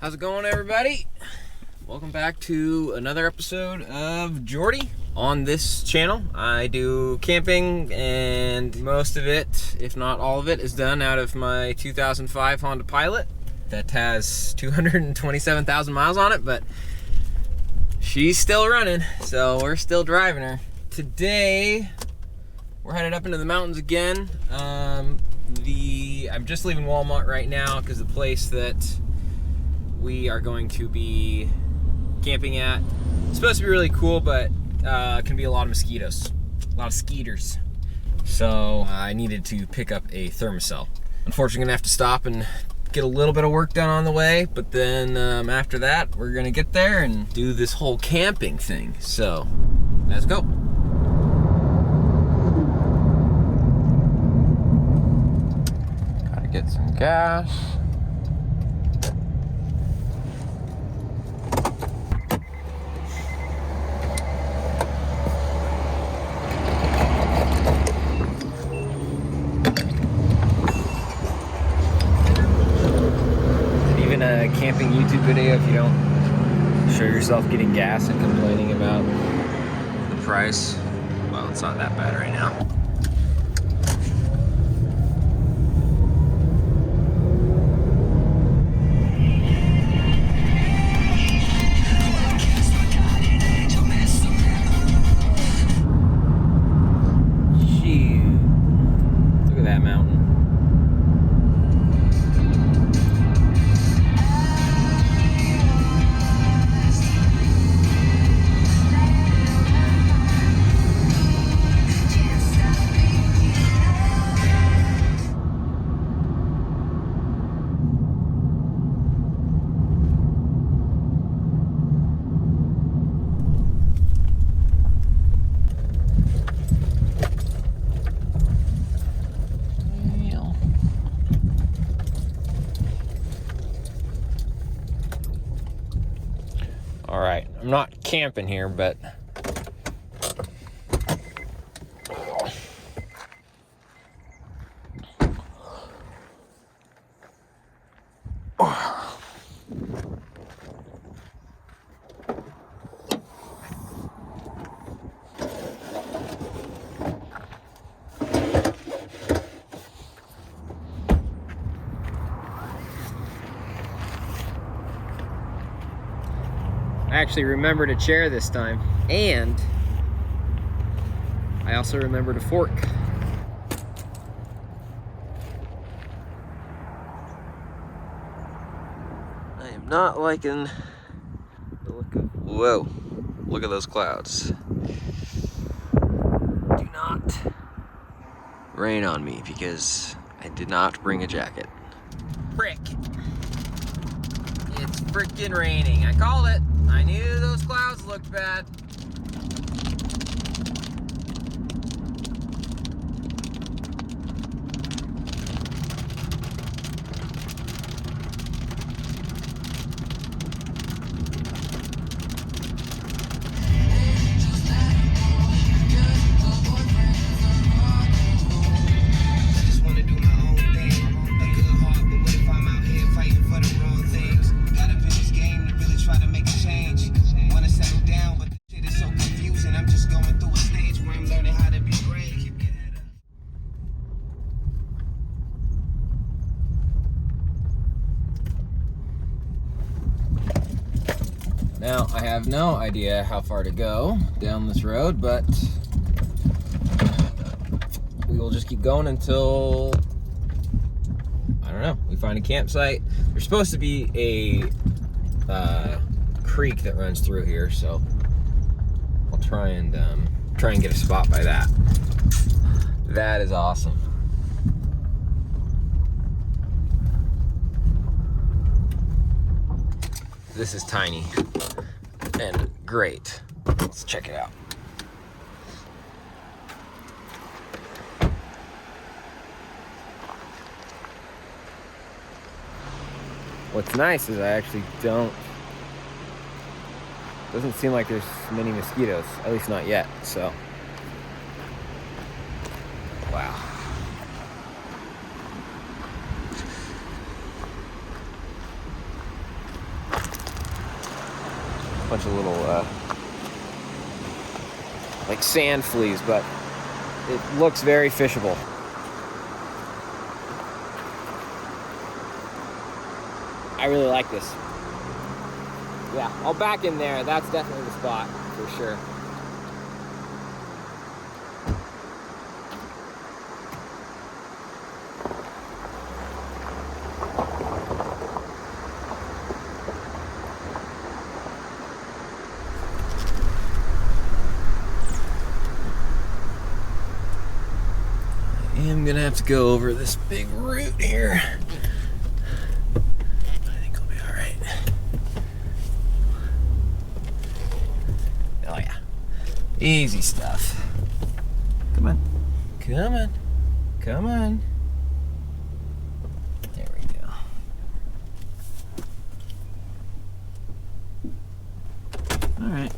How's it going, everybody? Welcome back to another episode of Jordy. On this channel, I do camping, and most of it, if not all of it, is done out of my 2005 Honda Pilot that has 227,000 miles on it, but she's still running, so we're still driving her. Today, we're headed up into the mountains again. I'm just leaving Walmart right now because the place that we are going to be camping at is supposed to be really cool, but can be a lot of mosquitoes, a lot of skeeters. So I needed to pick up a thermocell. Unfortunately, gonna have to stop and get a little bit of work done on the way, but then after that, we're gonna get there and do this whole camping thing. So let's go. Gotta get some gas. A camping YouTube video if you don't show yourself getting gas and complaining about the price. Well, it's not that bad right now. Shoot. Look at that mountain. All right, I'm not camping here, but I actually remembered a chair this time, and I also remembered a fork. I am not liking the look of... Whoa, look at those clouds. Do not rain on me because I did not bring a jacket. Frick. It's freaking raining. I called it. I knew those clouds looked bad. Now, I have no idea how far to go down this road, but we will just keep going until, I don't know, we find a campsite. There's supposed to be a creek that runs through here, so I'll try and get a spot by that. That is awesome. This is tiny and great. Let's check it out. What's nice is I actually doesn't seem like there's many mosquitoes, at least not yet, so. Wow. bunch of little like sand fleas, but it looks very fishable. I really like this. Yeah, I'll back in there. That's definitely the spot for sure. I'm gonna have to go over this big root here. I think I'll be all right. Oh yeah, easy stuff. Come on, come on, come on. There we go. All right.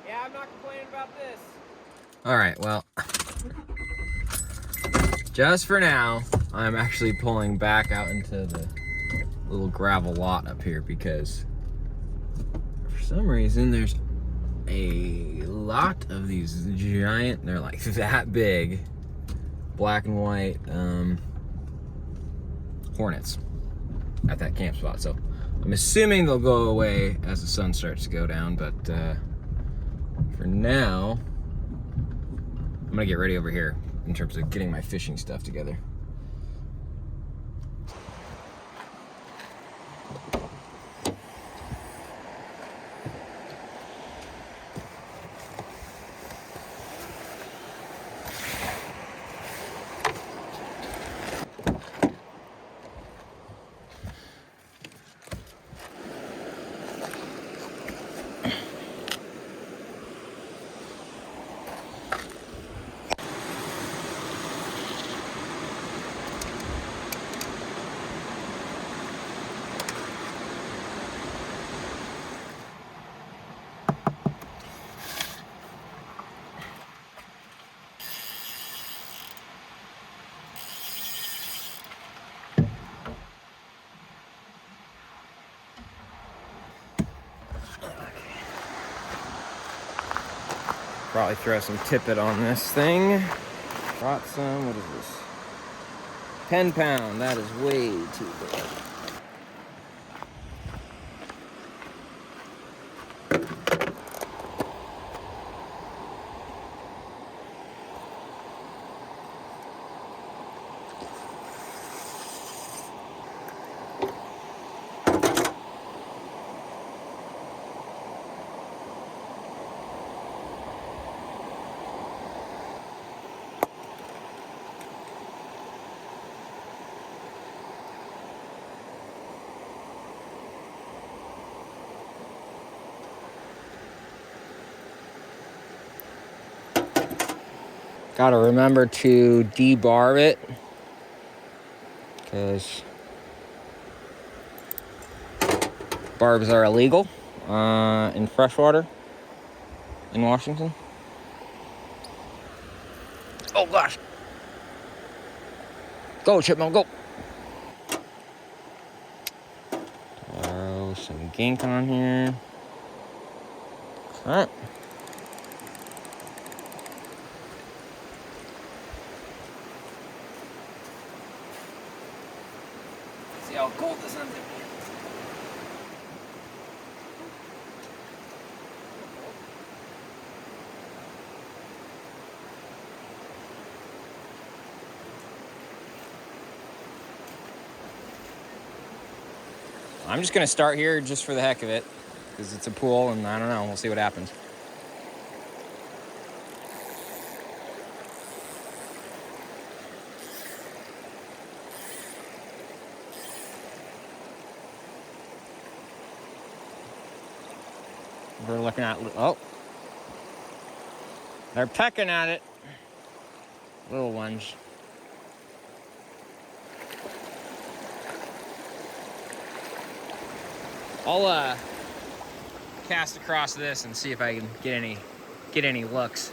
Yeah, I'm not complaining about this. All right, well, just for now, I'm actually pulling back out into the little gravel lot up here because for some reason there's a lot of these giant, they're like that big, black and white hornets at that camp spot. So I'm assuming they'll go away as the sun starts to go down, but for now, I'm gonna get ready over here in terms of getting my fishing stuff together. Probably throw some tippet on this thing. Brought some, what is this? 10 pound, that is way too big. Gotta remember to debarb it, because barbs are illegal in freshwater in Washington. Oh gosh. Go, chipmunk, go. Throw some gink on here. All right. See how cold this is. I'm just gonna start here just for the heck of it, because it's a pool and I don't know, we'll see what happens. We're looking at, oh, they're pecking at it, little ones. I'll cast across this and see if I can get any looks.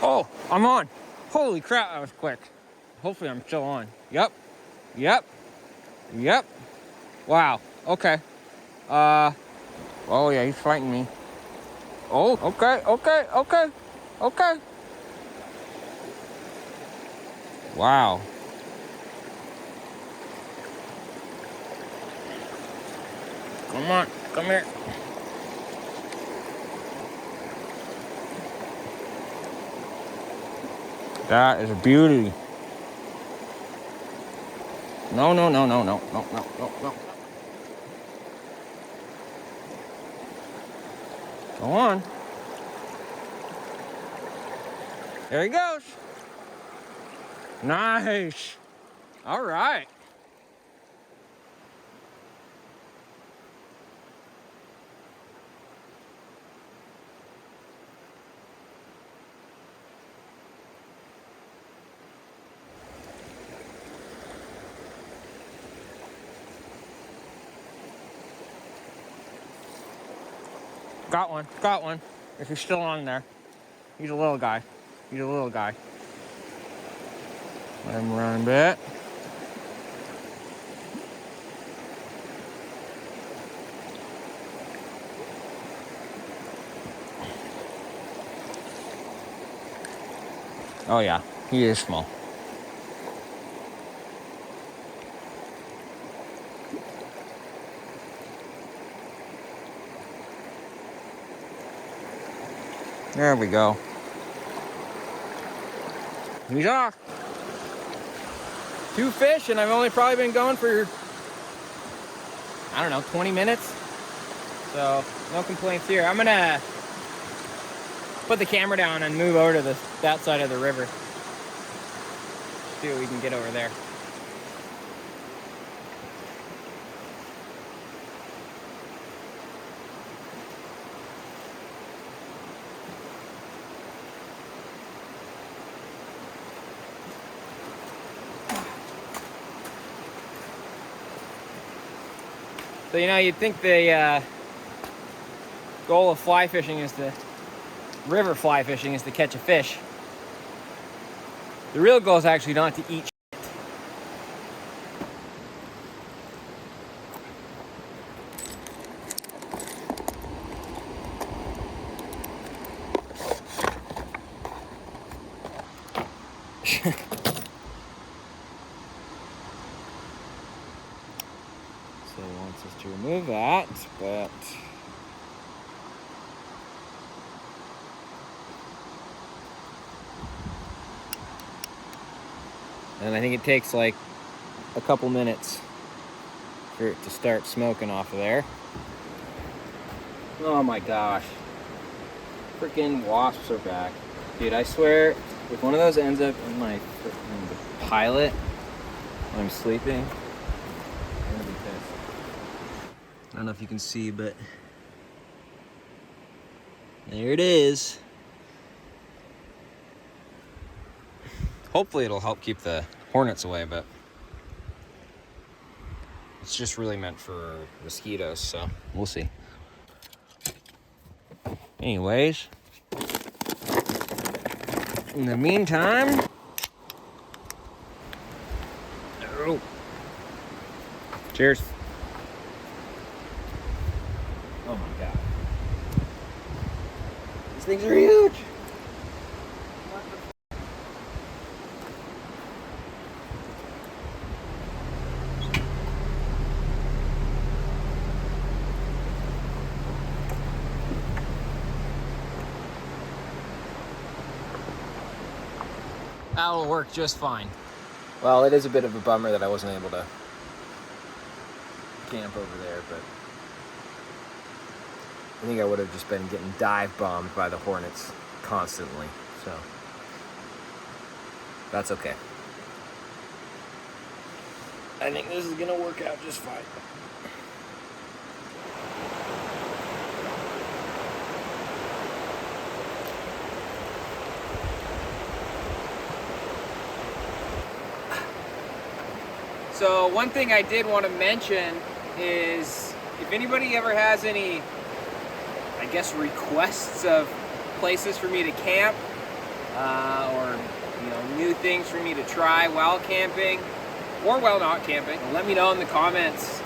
Oh, I'm on. Holy crap, that was quick. Hopefully I'm still on. Yep. Wow. Okay. Oh yeah, he's fighting me. Oh, okay. Wow. Come on, come here. That is a beauty. No. Go on. There he goes. Nice. All right. Got one. If he's still on there. He's a little guy. Let him run a bit. Oh yeah, he is small. There we go. He's off. 2 fish, and I've only probably been going for, I don't know, 20 minutes. So, no complaints here. I'm gonna put the camera down and move over to that side of the river. See what we can get over there. So, you'd think the goal of fly fishing is river fly fishing is to catch a fish. The real goal is actually not to eat shit. So he wants us to remove that, but and I think it takes like a couple minutes for it to start smoking off of there. Oh my gosh. Freaking wasps are back. Dude, I swear, if one of those ends up in my freaking pilot when I'm sleeping, I'm gonna be pissed. I don't know if you can see, but there it is. Hopefully it'll help keep the hornets away, but it's just really meant for mosquitoes, so we'll see. Anyways, in the meantime, oh, cheers. Oh my god, these things are huge. That'll work just fine. Well, it is a bit of a bummer that I wasn't able to camp over there, but I think I would have just been getting dive bombed by the hornets constantly, so that's okay. I think this is gonna work out just fine. So one thing I did want to mention is if anybody ever has any, I guess, requests of places for me to camp, or new things for me to try while camping or while not camping. Let me know in the comments.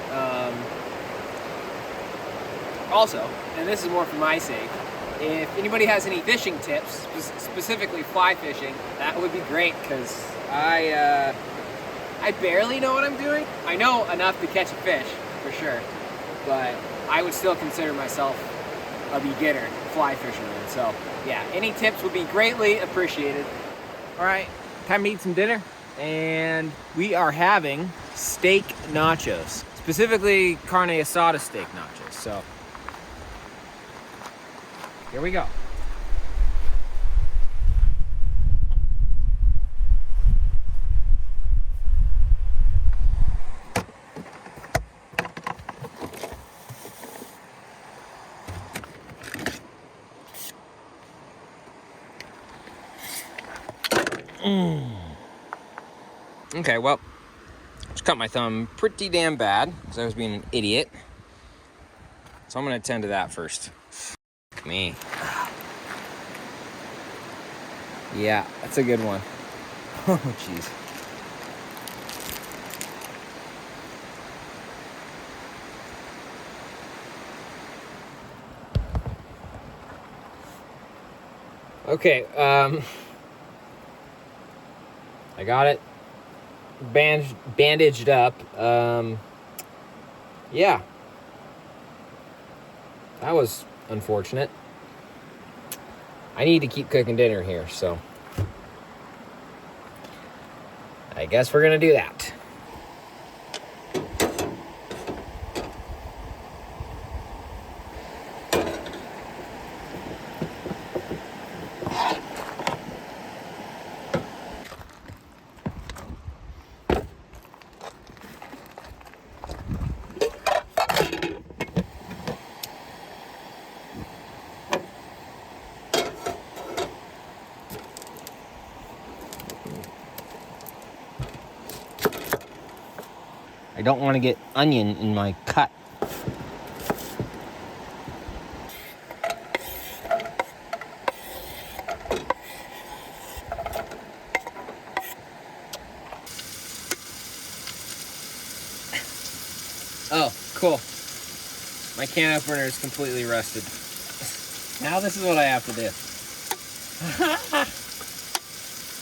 Also, and this is more for my sake, if anybody has any fishing tips, specifically fly fishing, that would be great, because I barely know what I'm doing. I know enough to catch a fish, for sure, but I would still consider myself a beginner fly fisherman. So yeah, any tips would be greatly appreciated. All right, time to eat some dinner, and we are having steak nachos, specifically carne asada steak nachos. So here we go. Okay, well, just cut my thumb pretty damn bad because I was being an idiot. So I'm gonna attend to that first. Fuck me. Yeah, that's a good one. Oh, jeez. Okay, I got it bandaged up. Yeah, that was unfortunate. I need to keep cooking dinner here, so I guess we're gonna do that. I don't want to get onion in my cut. Oh, cool. My can opener is completely rusted. Now this is what I have to do.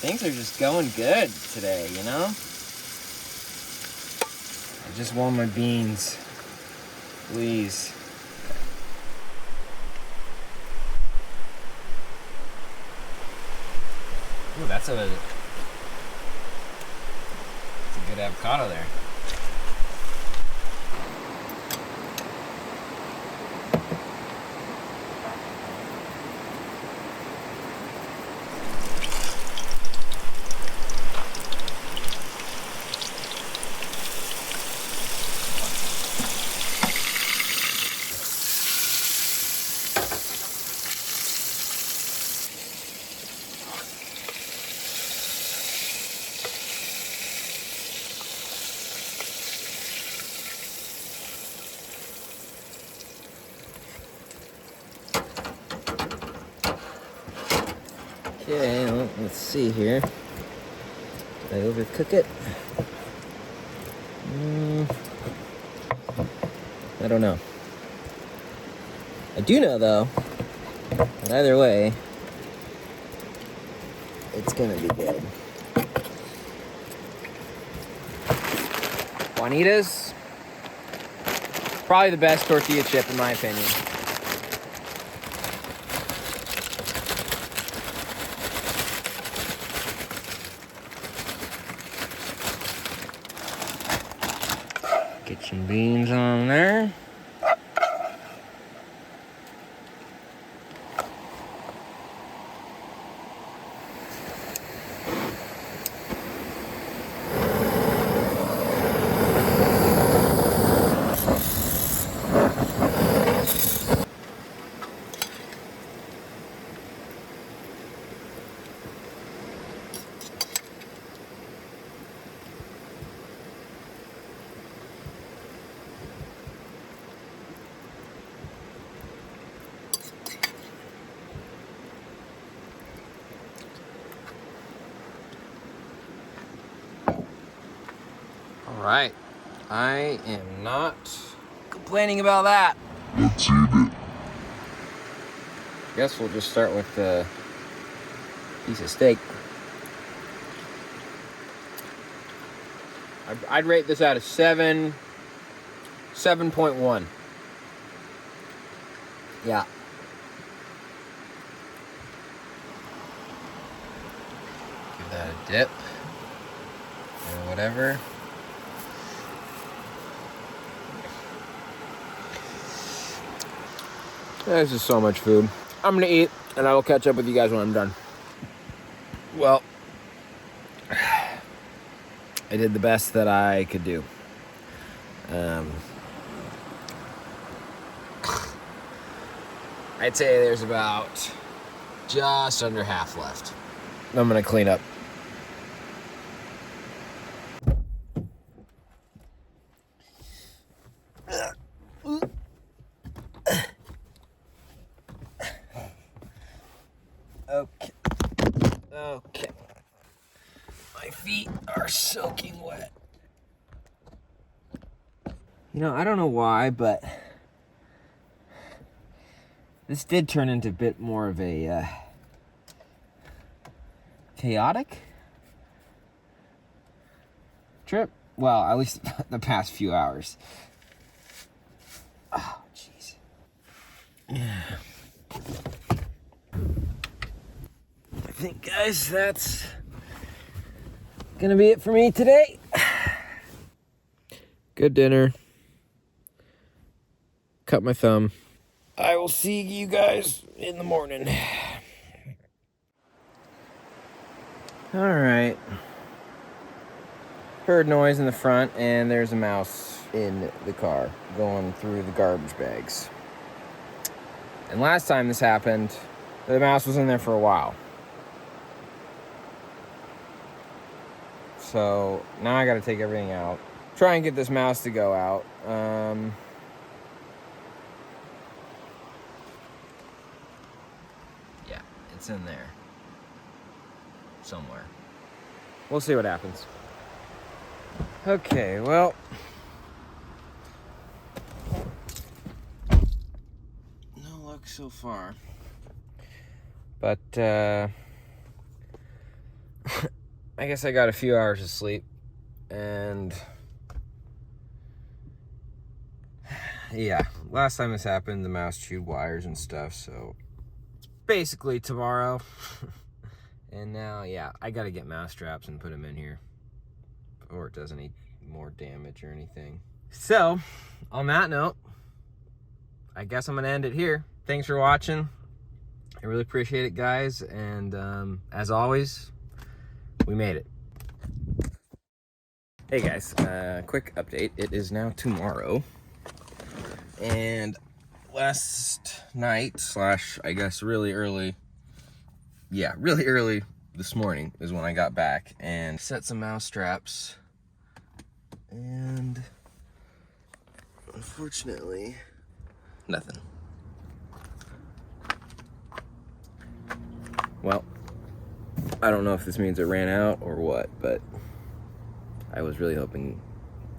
Things are just going good today, you know? I just want my beans. Please. Ooh, that's a good avocado there. Okay, well, let's see here. Did I overcook it? I don't know. I do know, though, that either way, it's gonna be good. Juanita's probably the best tortilla chip in my opinion. Get some beans on there. Right. I am not complaining about that. Let's eat it. Guess we'll just start with the piece of steak. I'd rate this out of 7.1. Yeah. Give that a dip. Or whatever. This is so much food. I'm gonna eat, and I will catch up with you guys when I'm done. Well, I did the best that I could do. I'd say there's about just under half left. I'm gonna clean up. Okay. My feet are soaking wet. You know, I don't know why, but this did turn into a bit more of a chaotic trip. Well, at least the past few hours. Oh, jeez. Yeah. I think, guys, that's gonna be it for me today. Good dinner. Cut my thumb. I will see you guys in the morning. All right. Heard noise in the front, and there's a mouse in the car going through the garbage bags. And last time this happened, the mouse was in there for a while. So now I gotta take everything out. Try and get this mouse to go out. Yeah, it's in there somewhere. We'll see what happens. Okay, well, no luck so far. But I guess I got a few hours of sleep, and yeah, last time this happened, the mouse chewed wires and stuff, so it's basically tomorrow. And now, yeah, I gotta get mouse traps and put them in here, or it doesn't need more damage or anything. So, on that note, I guess I'm gonna end it here. Thanks for watching. I really appreciate it, guys, and as always, we made it. Hey guys, quick update. It is now tomorrow, and last night, I guess really early this morning is when I got back and set some mouse traps, and unfortunately, nothing. Well, I don't know if this means it ran out or what, but I was really hoping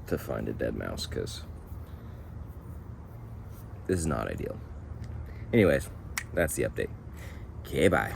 to find a dead mouse, because this is not ideal. Anyways, that's the update. Okay, bye.